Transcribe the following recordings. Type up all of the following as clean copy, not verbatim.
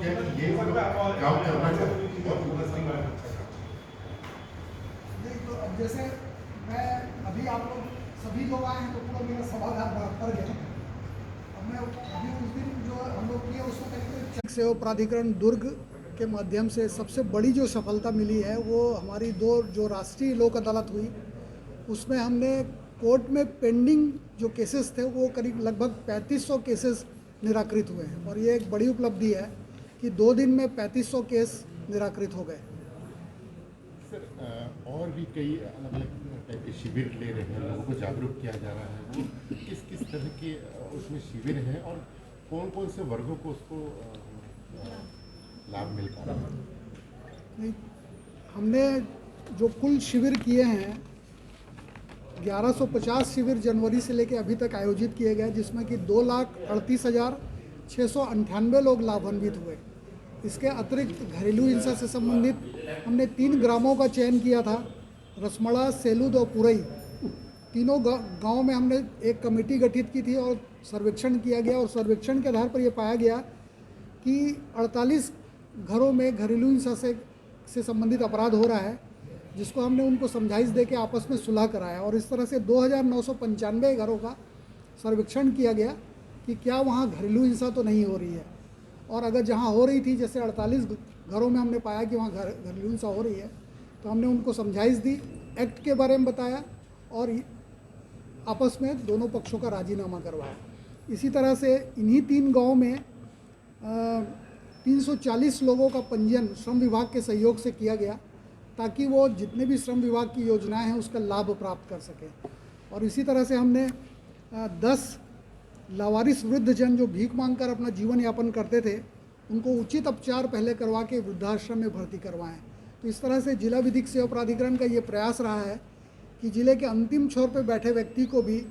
क्या ये काम करना चाहिए। नहीं तो अब जैसे मैं अभी आप लोग सभी लोग आए हैं तो पूरा मेरा सवाल कर गया। अब मैं अभी उस दिन जो हम लोग किए उसको करीब चेक सेवा प्राधिकरण दुर्ग के माध्यम से सबसे बड़ी जो सफलता मिली है वो हमारी दो जो राष्ट्रीय लोक अदालत हुई उसमें हमने कोर्ट में पेंडिंग जो केसेस थे वो करीब लगभग 3500 केसेस निराकृत हुए हैं और ये एक बड़ी उपलब्धि है कि 2 दिन में 3500 केस निराकृत हो गए। सर और भी कई अलग अलग टाइप के शिविर ले रहे हैं, लोगों को जागरूक किया जा रहा है, वो किस किस तरह के उसमें शिविर हैं और कौन कौन से वर्गों को उसको लाभ मिल पा रहा है। नहीं, हमने जो कुल शिविर किए हैं 1150 शिविर जनवरी से लेकर अभी तक आयोजित किए गए जिसमें कि 2,38,698 लोग लाभान्वित हुए। इसके अतिरिक्त घरेलू हिंसा से संबंधित हमने 3 ग्रामों का चयन किया था, रसमड़ा, सेलूद और पुरई। तीनों गाँव में हमने एक कमेटी गठित की थी और सर्वेक्षण किया गया और सर्वेक्षण के आधार पर यह पाया गया कि 48 घरों में घरेलू हिंसा से संबंधित अपराध हो रहा है, जिसको हमने उनको समझाइश दे के आपस में सुलह कराया और इस तरह से 2,995 घरों का सर्वेक्षण किया गया कि क्या वहाँ घरेलू हिंसा तो नहीं हो रही है और अगर जहाँ हो रही थी जैसे 48 घरों में हमने पाया कि वहाँ घरेलू हिंसा हो रही है तो हमने उनको समझाइश दी, एक्ट के बारे में बताया और आपस में दोनों पक्षों का राजीनामा करवाया। इसी तरह से इन्हीं 3 गाँव में 340 लोगों का पंजीयन श्रम विभाग के सहयोग से किया गया ताकि वो जितने भी श्रम विभाग की योजनाएं हैं उसका लाभ प्राप्त कर सकें। और इसी तरह से हमने 10 लावारिस वृद्धजन जो भीख मांगकर अपना जीवन यापन करते थे उनको उचित उपचार पहले करवा के वृद्धाश्रम में भर्ती करवाएं। तो इस तरह से जिला विधिक सेवा प्राधिकरण का ये प्रयास रहा है कि जिले के अंतिम छोर पर बैठे व्यक्ति को भी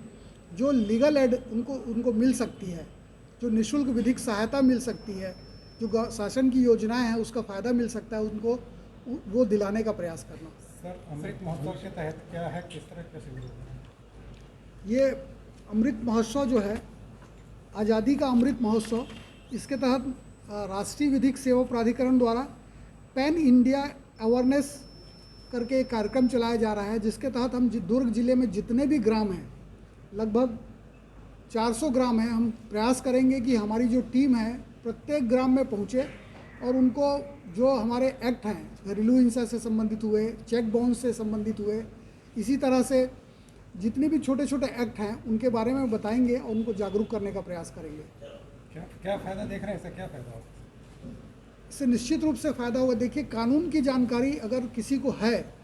जो लीगल एड उनको मिल सकती है, जो निःशुल्क विधिक सहायता मिल सकती है, जो शासन की योजनाएं हैं उसका फ़ायदा मिल सकता है, उनको वो दिलाने का प्रयास करना। सर, अमृत महोत्सव के तहत क्या है, किस तरह के शिविर होते हैं? ये अमृत महोत्सव जो है आज़ादी का अमृत महोत्सव, इसके तहत राष्ट्रीय विधिक सेवा प्राधिकरण द्वारा पैन इंडिया अवेयरनेस करके एक कार्यक्रम चलाया जा रहा है जिसके तहत हम दुर्ग जिले में जितने भी ग्राम हैं, लगभग 400 ग्राम हैं, हम प्रयास करेंगे कि हमारी जो टीम है प्रत्येक ग्राम में पहुँचे और उनको जो हमारे एक्ट हैं घरेलू हिंसा से संबंधित हुए, चेक बाउंस से संबंधित हुए, इसी तरह से जितने भी छोटे छोटे एक्ट हैं उनके बारे में बताएंगे और उनको जागरूक करने का प्रयास करेंगे। क्या फ़ायदा देख रहे हैं, इससे क्या फ़ायदा होगा? इससे निश्चित रूप से फ़ायदा होगा। देखिए, कानून की जानकारी अगर किसी को है,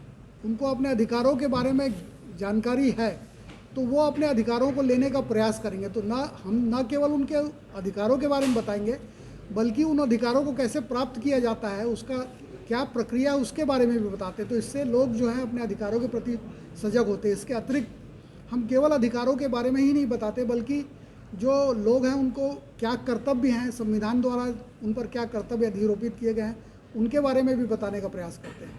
उनको अपने अधिकारों के बारे में जानकारी है तो वो अपने अधिकारों को लेने का प्रयास करेंगे। तो हम न केवल उनके अधिकारों के बारे में बताएंगे बल्कि उन अधिकारों को कैसे प्राप्त किया जाता है, उसका क्या प्रक्रिया है उसके बारे में भी बताते हैं। तो इससे लोग जो हैं अपने अधिकारों के प्रति सजग होते हैं। इसके अतिरिक्त हम केवल अधिकारों के बारे में ही नहीं बताते बल्कि जो लोग हैं उनको क्या कर्तव्य हैं, संविधान द्वारा उन पर क्या कर्तव्य अधिरोपित किए गए हैं, उनके बारे में भी बताने का प्रयास करते हैं।